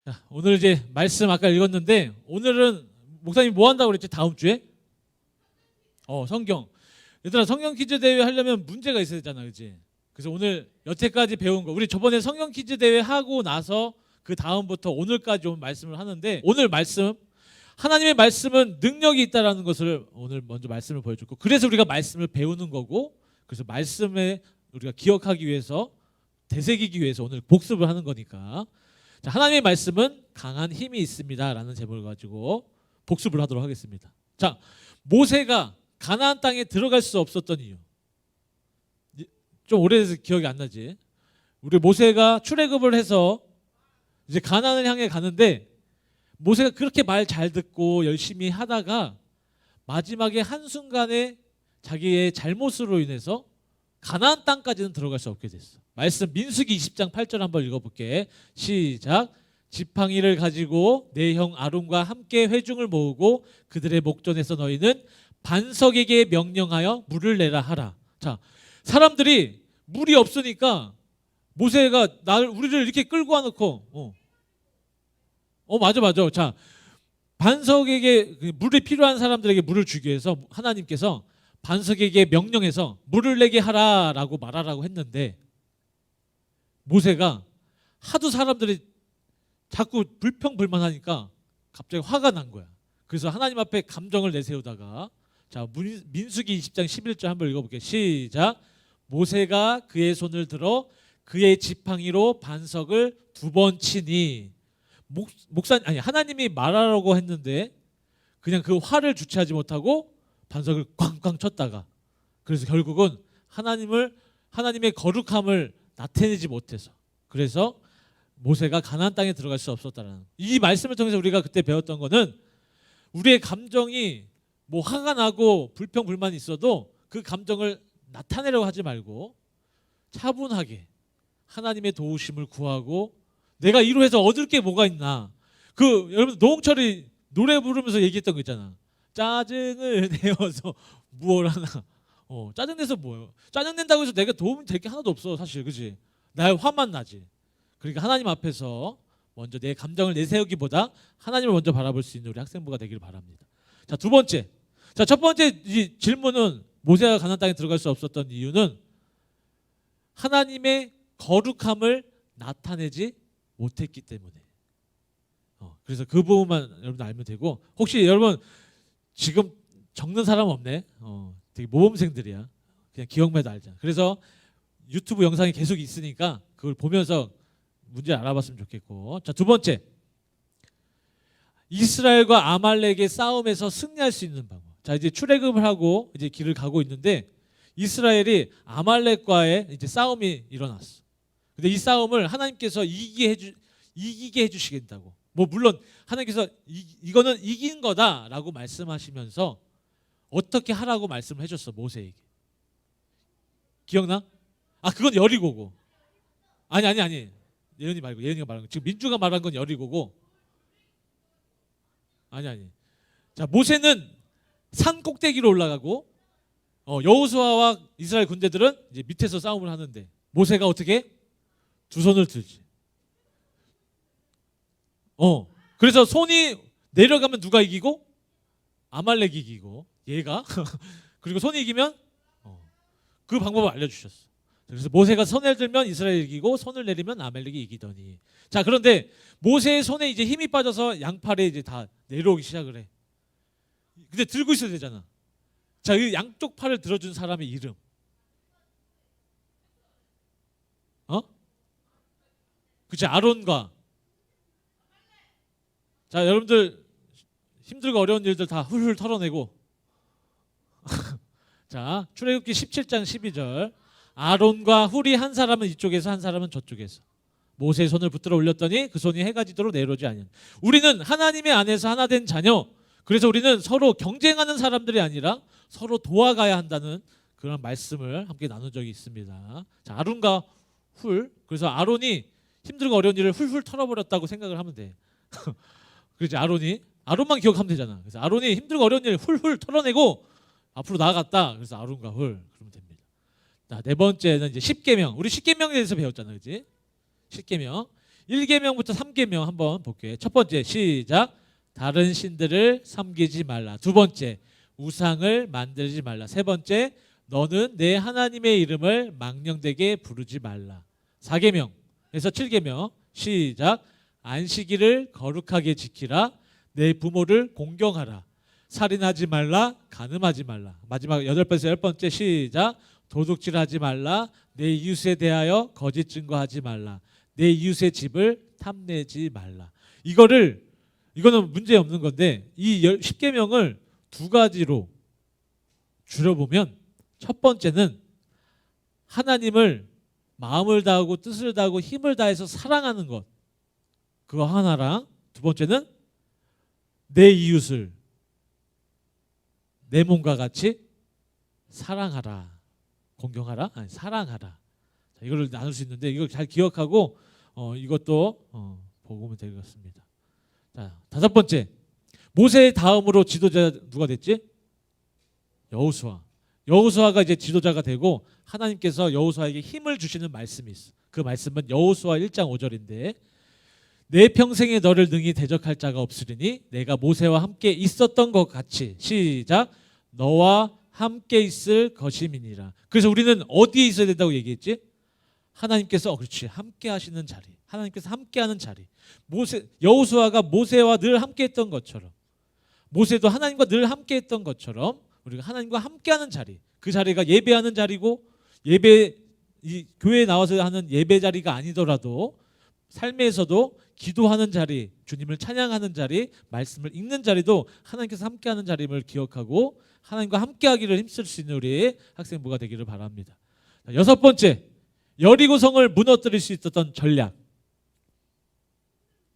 자, 오늘 이제 말씀 아까 읽었는데 오늘은 목사님 뭐 한다고 그랬지? 다음 주에? 성경. 얘들아, 성경 퀴즈 대회 하려면 문제가 있어야 되잖아, 그렇지? 그래서 오늘 여태까지 배운 거, 우리 저번에 성경 퀴즈 대회 하고 나서 그 다음부터 오늘까지 온 말씀을 하는데, 오늘 말씀, 하나님의 말씀은 능력이 있다라는 것을 오늘 먼저 말씀을 보여줬고, 그래서 우리가 말씀을 배우는 거고, 그래서 말씀에 우리가 기억하기 위해서, 되새기기 위해서 오늘 복습을 하는 거니까. 자, 하나님의 말씀은 강한 힘이 있습니다라는 제목을 가지고 복습을 하도록 하겠습니다. 자, 모세가 가나안 땅에 들어갈 수 없었던 이유. 좀 오래돼서 기억이 안 나지? 우리 모세가 출애굽을 해서 이제 가나안을 향해 가는데, 모세가 그렇게 말 잘 듣고 열심히 하다가 마지막에 한순간에 자기의 잘못으로 인해서 가나안 땅까지는 들어갈 수 없게 됐어. 말씀 민수기 20장 8절 한번 읽어볼게. 시작. 지팡이를 가지고 내 형 아론과 함께 회중을 모으고 그들의 목전에서 너희는 반석에게 명령하여 물을 내라 하라. 자, 사람들이 물이 없으니까 모세가 우리를 이렇게 끌고 와놓고 맞아. 자, 반석에게 물이 필요한 사람들에게 물을 주기 위해서 하나님께서 반석에게 명령해서 물을 내게 하라라고 말하라고 했는데, 모세가 하도 사람들이 자꾸 불평불만하니까 갑자기 화가 난 거야. 그래서 하나님 앞에 감정을 내세우다가, 자, 민수기 20장 11절 한번 읽어볼게요. 시작. 모세가 그의 손을 들어 그의 지팡이로 반석을 2번 치니, 하나님이 말하라고 했는데 그냥 그 화를 주체하지 못하고 반석을 꽝꽝 쳤다가, 그래서 결국은 하나님의 거룩함을 나타내지 못해서, 그래서 모세가 가나안 땅에 들어갈 수 없었다라는, 이 말씀을 통해서 우리가 그때 배웠던 거는, 우리의 감정이 뭐 화가 나고 불평불만이 있어도 그 감정을 나타내려고 하지 말고 차분하게 하나님의 도우심을 구하고, 내가 이로 해서 얻을 게 뭐가 있나. 여러분 노홍철이 노래 부르면서 얘기했던 거 있잖아. 짜증을 내어서 무엇 하나. 짜증내서 뭐예요? 짜증낸다고 해서 내가 도움이 될 게 하나도 없어, 사실. 그지? 나의 화만 나지. 그러니까 하나님 앞에서 먼저 내 감정을 내세우기보다 하나님을 먼저 바라볼 수 있는 우리 학생부가 되기를 바랍니다. 자, 두 번째. 자, 첫 번째 이 질문은, 모세가 가나안 땅에 들어갈 수 없었던 이유는 하나님의 거룩함을 나타내지 못했기 때문에. 그래서 그 부분만 여러분 알면 되고, 혹시 여러분 지금 적는 사람 없네? 되게 모범생들이야. 그냥 기억만 해도 알잖아. 그래서 유튜브 영상이 계속 있으니까 그걸 보면서 문제를 알아봤으면 좋겠고. 자, 두 번째. 이스라엘과 아말렉의 싸움에서 승리할 수 있는 방법. 자, 이제 출애굽을 하고 이제 길을 가고 있는데, 이스라엘이 아말렉과의 이제 싸움이 일어났어. 근데 이 싸움을 하나님께서 이기게 해주시겠다고. 물론 하나님께서 이거는 이긴 거다라고 말씀하시면서 어떻게 하라고 말씀을 해줬어, 모세에게. 기억나? 그건 여리고고. 아니. 예언이 말고, 예언이가 말한 거. 지금 민주가 말한 건 여리고고. 아니. 자, 모세는 산 꼭대기로 올라가고, 여호수아와 이스라엘 군대들은 이제 밑에서 싸움을 하는데, 모세가 어떻게? 두 손을 들지. 그래서 손이 내려가면 누가 이기고? 아말렉이 이기고, 얘가. 그리고 손이 이기면 그 방법을 알려주셨어. 그래서 모세가 손을 들면 이스라엘이 이기고, 손을 내리면 아말렉이 이기더니. 자, 그런데 모세의 손에 이제 힘이 빠져서 양팔에 이제 다 내려오기 시작을 해. 근데 들고 있어야 되잖아. 자, 이 양쪽 팔을 들어준 사람의 이름. 그치, 아론과. 자, 여러분들 힘들고 어려운 일들 다 훌훌 털어내고. 자, 출애굽기 17장 12절. 아론과 훌이 한 사람은 이쪽에서 한 사람은 저쪽에서 모세의 손을 붙들어 올렸더니 그 손이 해가 지도록 내려오지 아니하니. 우리는 하나님의 안에서 하나 된 자녀. 그래서 우리는 서로 경쟁하는 사람들이 아니라 서로 도와가야 한다는 그런 말씀을 함께 나눈 적이 있습니다. 자, 아론과 훌. 그래서 아론이 힘들고 어려운 일을 훌훌 털어버렸다고 생각을 하면 돼. 그렇지, 아론만 기억하면 되잖아. 그래서 아론이 힘들고 어려운 일을 훌훌 털어내고 앞으로 나아갔다. 그래서 아론과 훌 그러면 됩니다. 자, 네 번째는 이제 십계명. 우리 십계명에 대해서 배웠잖아, 그렇지? 십계명. 1계명부터 3계명 한번 볼게요. 첫 번째 시작. 다른 신들을 섬기지 말라. 두 번째 우상을 만들지 말라. 세 번째 너는 내 하나님의 이름을 망령되게 부르지 말라. 4계명에서 7계명 시작. 안식일을 거룩하게 지키라. 내 부모를 공경하라. 살인하지 말라. 간음하지 말라. 마지막 8번에서 10번째 시작. 도둑질하지 말라. 내 이웃에 대하여 거짓 증거하지 말라. 내 이웃의 집을 탐내지 말라. 이거는 문제 없는 건데 이 10계명을 두 가지로 줄여보면 첫 번째는 하나님을 마음을 다하고 뜻을 다하고 힘을 다해서 사랑하는 것, 그거 하나랑 두 번째는 내 이웃을 내 몸과 같이 사랑하라. 공경하라? 아니 사랑하라. 자, 이걸 나눌 수 있는데 이걸 잘 기억하고 이것도 보면 되겠습니다. 자, 다섯 번째 모세 다음으로 지도자 누가 됐지? 여호수아. 여호수아가 이제 지도자가 되고 하나님께서 여호수아에게 힘을 주시는 말씀이 있어. 그 말씀은 여호수아 1장 5절인데 내 평생에 너를 능히 대적할 자가 없으리니 내가 모세와 함께 있었던 것 같이 시작. 너와 함께 있을 것임이니라. 그래서 우리는 어디에 있어야 된다고 얘기했지? 하나님께서 그렇지 함께 하시는 자리, 하나님께서 함께하는 자리. 여호수아가 모세와 늘 함께했던 것처럼 모세도 하나님과 늘 함께했던 것처럼 우리가 하나님과 함께하는 자리, 그 자리가 예배하는 자리고 이 교회에 나와서 하는 예배 자리가 아니더라도 삶에서도 기도하는 자리, 주님을 찬양하는 자리, 말씀을 읽는 자리도 하나님께서 함께하는 자림을 기억하고 하나님과 함께하기를 힘쓸 수 있는 우리 학생부가 되기를 바랍니다. 여섯 번째, 여리고성을 무너뜨릴 수 있었던 전략.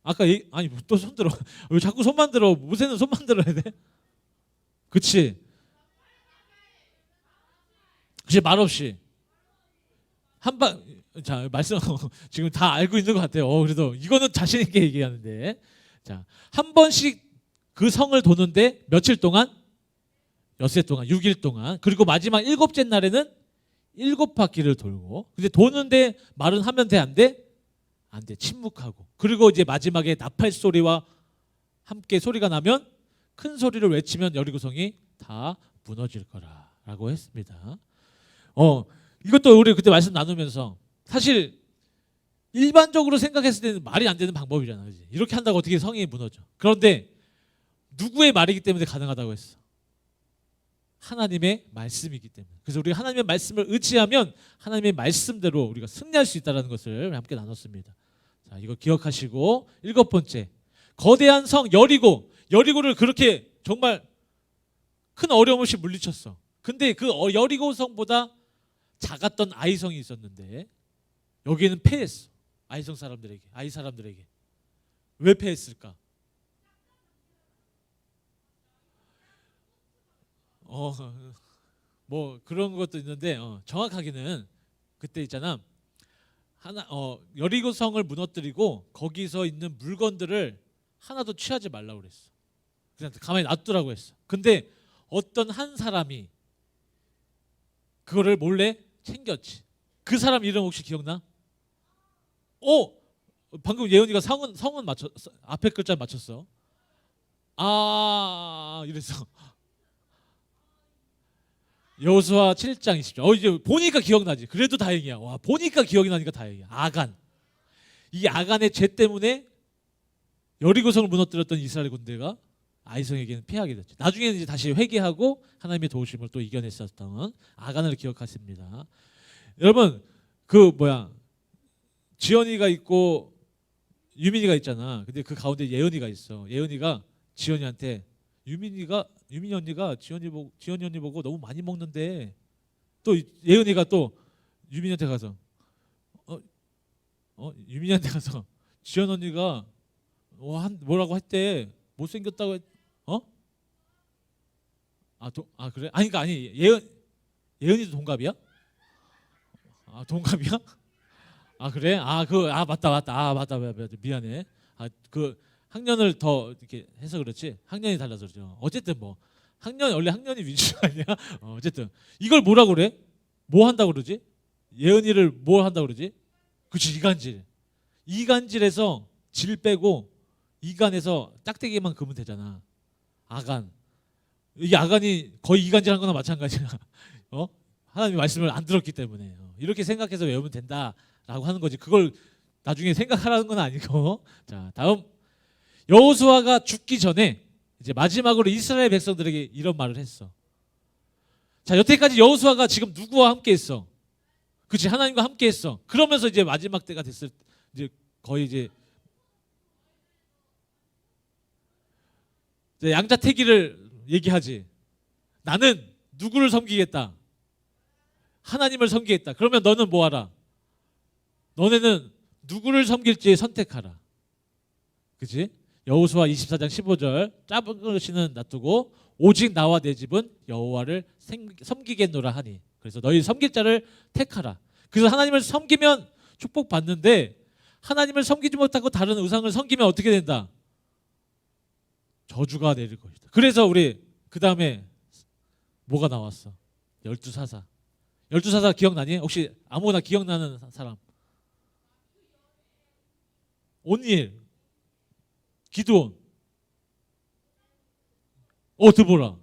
아까 아니 또 손 들어. 왜 자꾸 손만 들어? 모세는 손만 들어야 돼? 그치? 그치 말없이 한방 자 말씀 지금 다 알고 있는 것 같아요. 그래도 이거는 자신 있게 얘기하는데 자 한 번씩 그 성을 도는데 며칠 동안? 엿새 동안 6일 동안 그리고 마지막 7째 날에는 7바퀴를 돌고 근데 도는데 말은 하면 돼 안 돼? 안 돼. 침묵하고 그리고 이제 마지막에 나팔 소리와 함께 소리가 나면 큰 소리를 외치면 여리고성이 다 무너질 거라라고 했습니다. 이것도 우리 그때 말씀 나누면서 사실 일반적으로 생각했을 때는 말이 안 되는 방법이잖아. 그치? 이렇게 한다고 어떻게 성이 무너져. 그런데 누구의 말이기 때문에 가능하다고 했어? 하나님의 말씀이기 때문에. 그래서 우리가 하나님의 말씀을 의지하면 하나님의 말씀대로 우리가 승리할 수 있다는 것을 함께 나눴습니다. 자, 이거 기억하시고 7번째 거대한 성 여리고를 그렇게 정말 큰 어려움 없이 물리쳤어. 근데 그 여리고 성보다 작았던 아이성이 있었는데 여기에는 패했어. 아이 사람들에게. 왜 패했을까? 뭐 그런 것도 있는데 정확하게는 그때 있잖아. 여리고 성을 무너뜨리고 거기서 있는 물건들을 하나도 취하지 말라고 그랬어. 그냥 가만히 놔두라고 했어. 근데 어떤 한 사람이 그거를 몰래 챙겼지. 그 사람 이름 혹시 기억나? 방금 예언이가 성은 맞췄어. 앞에 글자 맞췄어. 이랬어. 여호수아 7장 20절. 이제 보니까 기억나지. 그래도 다행이야. 와, 보니까 기억이 나니까 다행이야. 아간. 이 아간의 죄 때문에 여리고성을 무너뜨렸던 이스라엘 군대가 아이성에게는 패하게 됐죠. 나중에는 이제 다시 회개하고 하나님의 도우심을 또 이겨냈었던 아간을 기억하십니다. 여러분 지연이가 있고 유민이가 있잖아. 근데 그 가운데 예언이가 있어. 예언이가 지연이한테 유민이 언니가 지연이 언니 보고 너무 많이 먹는데 또 예은이가 또 유민이한테 가서 유민이한테 가서 지연 언니가 뭐라고 했대. 못생겼다고 그래? 아니 예은이도 동갑이야? 동갑이야? 그래? 맞다. 미안해. 그 학년을 더 이렇게 해서 그렇지. 학년이 달라서 그렇죠. 어쨌든 뭐 원래 학년이 위주가 아니야. 어쨌든 이걸 뭐라고 그래? 뭐 한다고 그러지? 예은이를 뭐 한다고 그러지? 그치, 이간질에서 질 빼고 이간에서 짝대기만 그으면 되잖아. 아간. 이게 아간이 거의 이간질한 거나 마찬가지야. 하나님의 말씀을 안 들었기 때문에 이렇게 생각해서 외우면 된다라고 하는 거지. 그걸 나중에 생각하라는 건 아니고. 자, 다음 여호수아가 죽기 전에 이제 마지막으로 이스라엘 백성들에게 이런 말을 했어. 자, 여태까지 여호수아가 지금 누구와 함께 했어? 그렇지, 하나님과 함께 했어. 그러면서 이제 마지막 때가 됐을 이제 거의 이제 양자택일을 얘기하지. 나는 누구를 섬기겠다? 하나님을 섬기겠다. 그러면 너는 뭐 하라? 너네는 누구를 섬길지 선택하라. 그치? 여호수아 24장 15절 짧은 글씨는 놔두고 오직 나와 내 집은 여호와를 섬기겠노라 하니. 그래서 너희 섬길 자를 택하라. 그래서 하나님을 섬기면 축복받는데 하나님을 섬기지 못하고 다른 우상을 섬기면 어떻게 된다? 저주가 내릴 것이다. 그래서 우리 그 다음에 뭐가 나왔어? 열두사사. 열두사사 기억나니? 혹시 아무거나 기억나는 사람? 온니엘, 기드온, 드보라.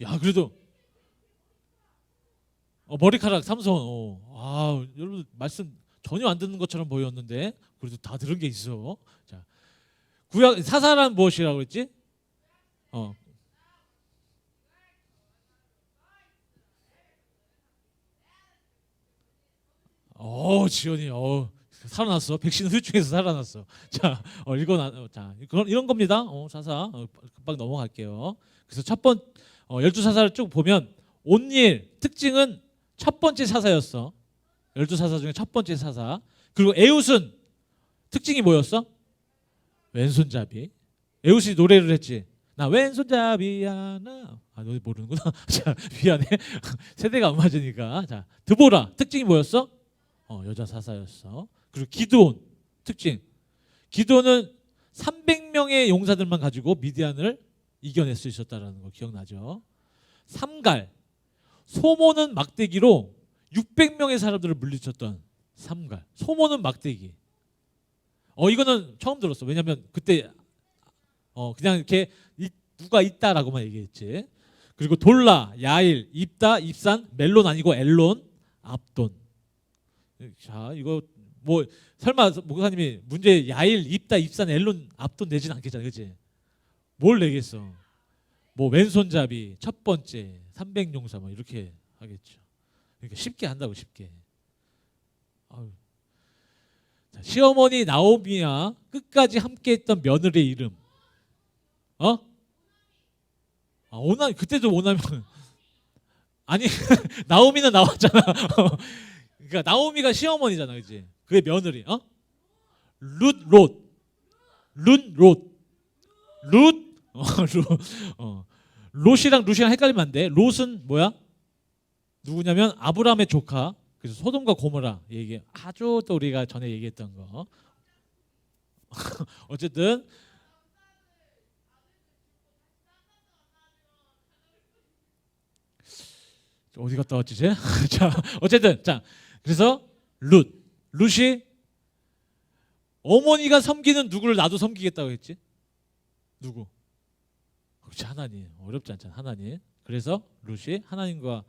야 그래도 머리카락 삼손. 여러분 말씀 전혀 안 듣는 것처럼 보였는데 그래도 다 들은 게 있어. 자, 구약 사사란 무엇이라고 그랬지? 지연이 살아났어. 백신 후유증에서 살아났어. 자, 자, 이런 겁니다. 사사 금방 넘어갈게요. 그래서 열두 사사를 쭉 보면 온니엘 특징은 첫 번째 사사였어. 열두 사사 중에 첫 번째 사사. 그리고 에웃은 특징이 뭐였어? 왼손잡이. 에웃이 노래를 했지. 나 왼손잡이야 나. 너희 모르는구나. 자, 미안해. 세대가 안 맞으니까. 자, 드보라 특징이 뭐였어? 여자 사사였어. 그리고 기드온 특징. 기드온은 300명의 용사들만 가지고 미디안을 이겨낼 수 있었다라는 거 기억나죠? 삼갈. 소모는 막대기로 600명의 사람들을 물리쳤던 삼갈. 소모는 막대기. 이거는 처음 들었어. 왜냐면 그때 그냥 이렇게 누가 있다라고만 얘기했지. 그리고 돌라, 야일, 입다, 입산, 멜론 아니고 엘론, 압돈. 자, 이거 뭐 설마 목사님이 문제 야일, 입다, 입산, 엘론, 압돈 내진 않겠잖아, 그렇지? 뭘 내겠어? 뭐 왼손잡이 첫 번째 300용사 뭐 이렇게 하겠죠. 그러니까 쉽게 한다고 쉽게. 자, 시어머니 나오미와 끝까지 함께했던 며느리의 이름. 오나 그때도 오나면 아니 나오미는 나왔잖아. 그러니까 나오미가 시어머니잖아, 그렇지? 그의 며느리. 룻. 롯이랑 루시랑 헷갈리면 안 돼. 롯은 뭐야? 누구냐면 아브라함의 조카. 그래서 소돔과 고모라 얘기 아주 또 우리가 전에 얘기했던 거. 어쨌든 어디 갔다 왔지 쟤? 자, 어쨌든 자, 그래서 룻이 어머니가 섬기는 누구를 나도 섬기겠다고 했지? 누구? 그렇지, 하나님. 어렵지 않잖아, 하나님. 그래서 룻이 하나님과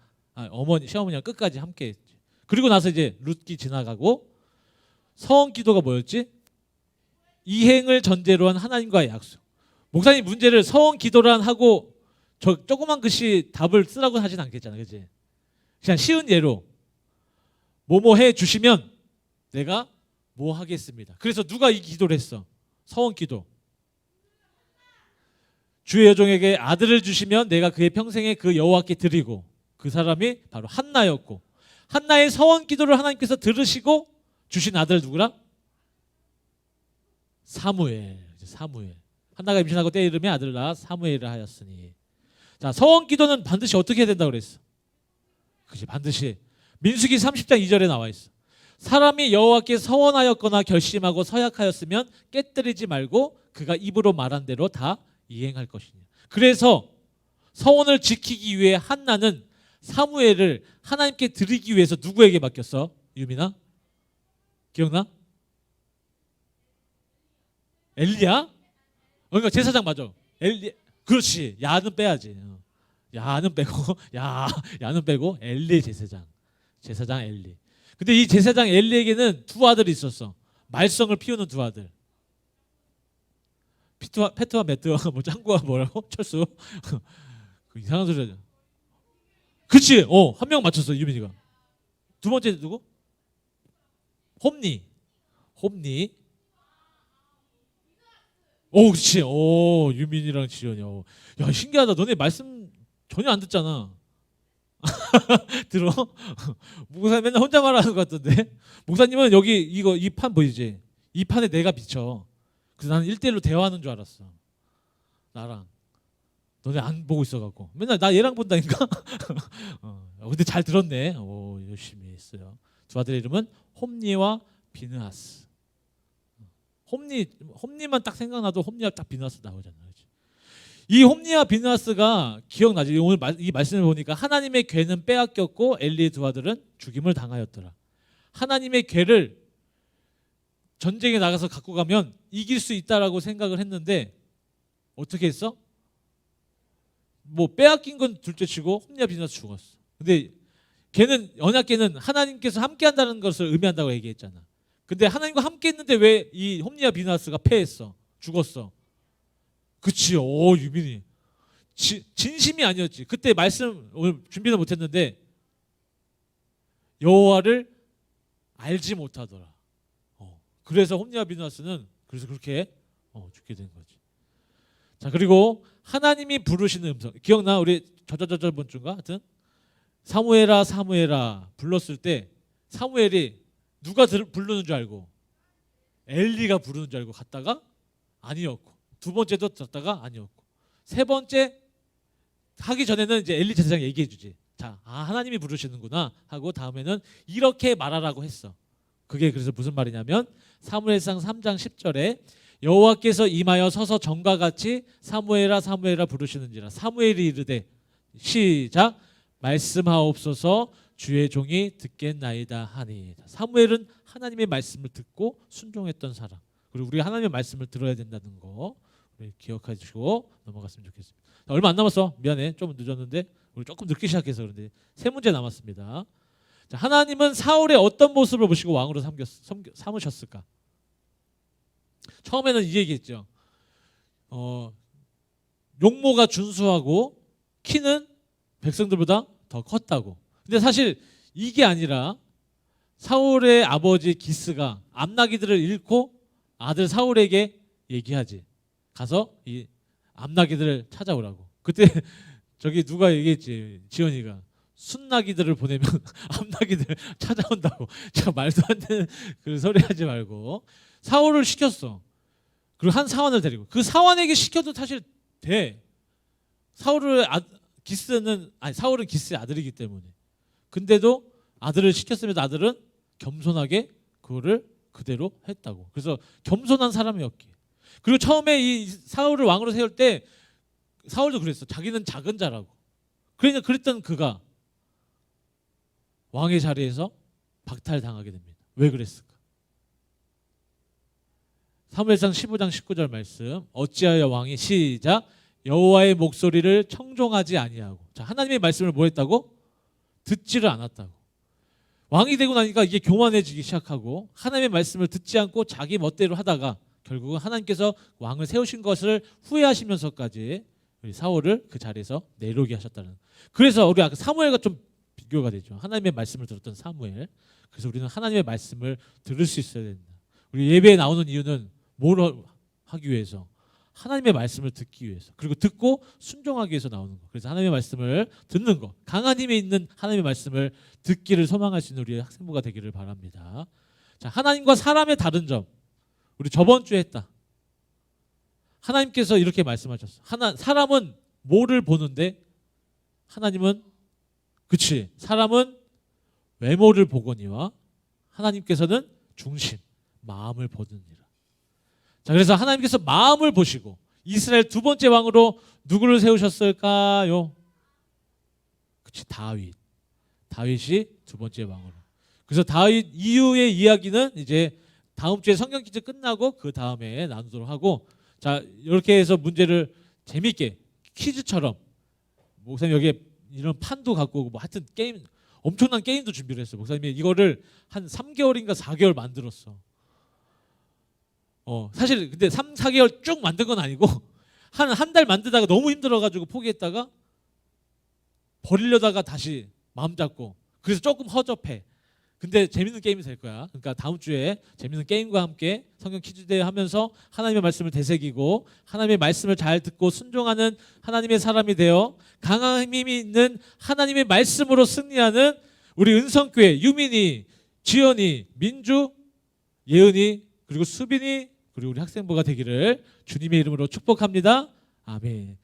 시어머니와 끝까지 함께했지. 그리고 나서 이제 룻기 지나가고 서원 기도가 뭐였지? 이행을 전제로 한 하나님과의 약속. 목사님 문제를 서원 기도란 하고 저 조그만 글씨 답을 쓰라고 하진 않겠잖아, 그렇지? 그냥 쉬운 예로 뭐뭐 해 주시면 내가 뭐 하겠습니다. 그래서 누가 이 기도를 했어? 서원 기도. 주의 여종에게 아들을 주시면 내가 그의 평생에 그 여호와께 드리고, 그 사람이 바로 한나였고, 한나의 서원 기도를 하나님께서 들으시고 주신 아들 누구라? 사무엘. 한나가 임신하고 때 이름에 아들을 낳아 사무엘을 하였으니. 자, 서원 기도는 반드시 어떻게 해야 된다고 그랬어? 그치, 반드시 민수기 30장 2절에 나와 있어. 사람이 여호와께 서원하였거나 결심하고 서약하였으면 깨뜨리지 말고 그가 입으로 말한 대로 다 이행할 것이냐. 그래서 서원을 지키기 위해 한나는 사무엘을 하나님께 드리기 위해서 누구에게 맡겼어? 유민아? 기억나? 엘리야? 그러니까 제사장 맞아. 엘리. 그렇지. 야는 빼야지. 야는 빼고 야는 빼고 엘리 제사장. 제사장 엘리. 근데 이 제사장 엘리에게는 두 아들이 있었어. 말썽을 피우는 두 아들. 페트와 매트와 뭐 짱구와 뭐라고? 철수. 그 이상한 소리 하죠. 그치. 한 명 맞췄어 유민이가. 두 번째 누구? 홈니. 오, 그렇지. 오, 유민이랑 지연이. 야, 신기하다. 너네 말씀 전혀 안 듣잖아. 들어? 목사 맨날 혼자 말하는 것 같던데. 목사님은 여기 이 판 보이지? 이 판에 내가 비쳐. 그래서 나는 1대1로 대화하는 줄 알았어. 나랑. 너네 안 보고 있어갖고. 맨날 나 얘랑 본다니까. 근데 잘 들었네. 오, 열심히 했어요. 두 아들의 이름은 홈니와 비느하스. 홈니만 딱 생각나도 홈니와 딱 비느하스 나오잖아. 그렇지? 이 홈니와 비느하스가 기억나지? 오늘 이 말씀을 보니까 하나님의 괴는 빼앗겼고 엘리의 두 아들은 죽임을 당하였더라. 하나님의 괴를 전쟁에 나가서 갖고 가면 이길 수 있다라고 생각을 했는데 어떻게 했어? 뭐 빼앗긴 건 둘째치고 홈니와 비느하스 죽었어. 근데 걔는 언약궤는 하나님께서 함께한다는 것을 의미한다고 얘기했잖아. 근데 하나님과 함께했는데 왜 이 홈니와 비느하스가 패했어? 죽었어. 그치. 오, 유빈이 진심이 아니었지. 그때 말씀 오늘 준비는 못했는데 여호와를 알지 못하더라. 그래서 홈니와 비느하스는 그래서 그렇게 죽게 된 거지. 자, 그리고 하나님이 부르시는 음성 기억나? 우리 저번 주인가 하여튼 사무엘아 불렀을 때 사무엘이 누가 부르는 줄 알고 엘리가 부르는 줄 알고 갔다가 아니었고 두 번째도 들었다가 아니었고 세 번째 하기 전에는 이제 엘리 제사장 얘기해 주지. 자, 하나님이 부르시는구나 하고 다음에는 이렇게 말하라고 했어. 그게 그래서 무슨 말이냐면 사무엘상 3장 10절에 여호와께서 임하여 서서 전과 같이 사무엘아 부르시는지라 사무엘이 이르되 시작 말씀하옵소서 주의 종이 듣겠나이다 하니. 사무엘은 하나님의 말씀을 듣고 순종했던 사람. 그리고 우리가 하나님의 말씀을 들어야 된다는 거 우리 기억하시고 넘어갔으면 좋겠습니다. 얼마 안 남았어. 미안해. 좀 늦었는데 우리 조금 늦게 시작해서 그런데 세 문제 남았습니다. 자, 하나님은 사울의 어떤 모습을 보시고 왕으로 삼으셨을까? 처음에는 이 얘기했죠. 용모가 준수하고 키는 백성들보다 더 컸다고. 근데 사실 이게 아니라 사울의 아버지 기스가 암나기들을 잃고 아들 사울에게 얘기하지. 가서 이 암나기들을 찾아오라고. 그때 저기 누가 얘기했지. 지연이가 순나기들을 보내면 암나기들 찾아온다고. 제가 말도 안 되는 그 소리 하지 말고 사울을 시켰어. 그리고 한 사환을 데리고 그 사환에게 시켜도 사실 돼. 사울은 기스의 아들이기 때문에. 근데도 아들을 시켰으면서 아들은 겸손하게 그거를 그대로 했다고. 그래서 겸손한 사람이었기에. 그리고 처음에 이 사울을 왕으로 세울 때 사울도 그랬어. 자기는 작은 자라고. 그러니까 그랬던 그가 왕의 자리에서 박탈당하게 됩니다. 왜 그랬을까? 사무엘상 15장 19절 말씀. 어찌하여 왕이 시작 여호와의 목소리를 청종하지 아니하고. 자, 하나님의 말씀을 뭐 했다고? 듣지를 않았다고. 왕이 되고 나니까 이게 교만해지기 시작하고 하나님의 말씀을 듣지 않고 자기 멋대로 하다가 결국은 하나님께서 왕을 세우신 것을 후회하시면서까지 우리 사울을 그 자리에서 내려오게 하셨다는. 그래서 우리 아까 사무엘과 좀 비교가 되죠. 하나님의 말씀을 들었던 사무엘. 그래서 우리는 하나님의 말씀을 들을 수 있어야 된다. 우리 예배에 나오는 이유는 뭘 하기 위해서? 하나님의 말씀을 듣기 위해서. 그리고 듣고 순종하기 위해서 나오는 거. 그래서 하나님의 말씀을 듣는 거. 강한 힘에 있는 하나님의 말씀을 듣기를 소망할 수 있는 우리의 학생부가 되기를 바랍니다. 자, 하나님과 사람의 다른 점. 우리 저번 주에 했다. 하나님께서 이렇게 말씀하셨어. 사람은 뭐를 보는데 하나님은 그치. 사람은 외모를 보거니와 하나님께서는 중심, 마음을 보느니라. 자, 그래서 하나님께서 마음을 보시고 이스라엘 두 번째 왕으로 누구를 세우셨을까요? 그치, 다윗이 두 번째 왕으로. 그래서 다윗 이후의 이야기는 이제 다음 주에 성경 퀴즈 끝나고 그 다음에 나누도록 하고, 자 이렇게 해서 문제를 재밌게 퀴즈처럼, 목사님 여기에 이런 판도 갖고 오고 뭐 하여튼 게임, 엄청난 게임도 준비를 했어요. 목사님이 이거를 한 3개월인가 4개월 만들었어. 사실 근데 3, 4개월 쭉 만든 건 아니고 한 달 만들다가 너무 힘들어가지고 포기했다가 버리려다가 다시 마음 잡고, 그래서 조금 허접해. 근데 재밌는 게임이 될 거야. 그러니까 다음 주에 재밌는 게임과 함께 성경 퀴즈 대회 하면서 하나님의 말씀을 되새기고 하나님의 말씀을 잘 듣고 순종하는 하나님의 사람이 되어 강한 힘이 있는 하나님의 말씀으로 승리하는 우리 은성교회 유민이, 지연이, 민주, 예은이, 그리고 수빈이, 그리고 우리 학생부가 되기를 주님의 이름으로 축복합니다. 아멘.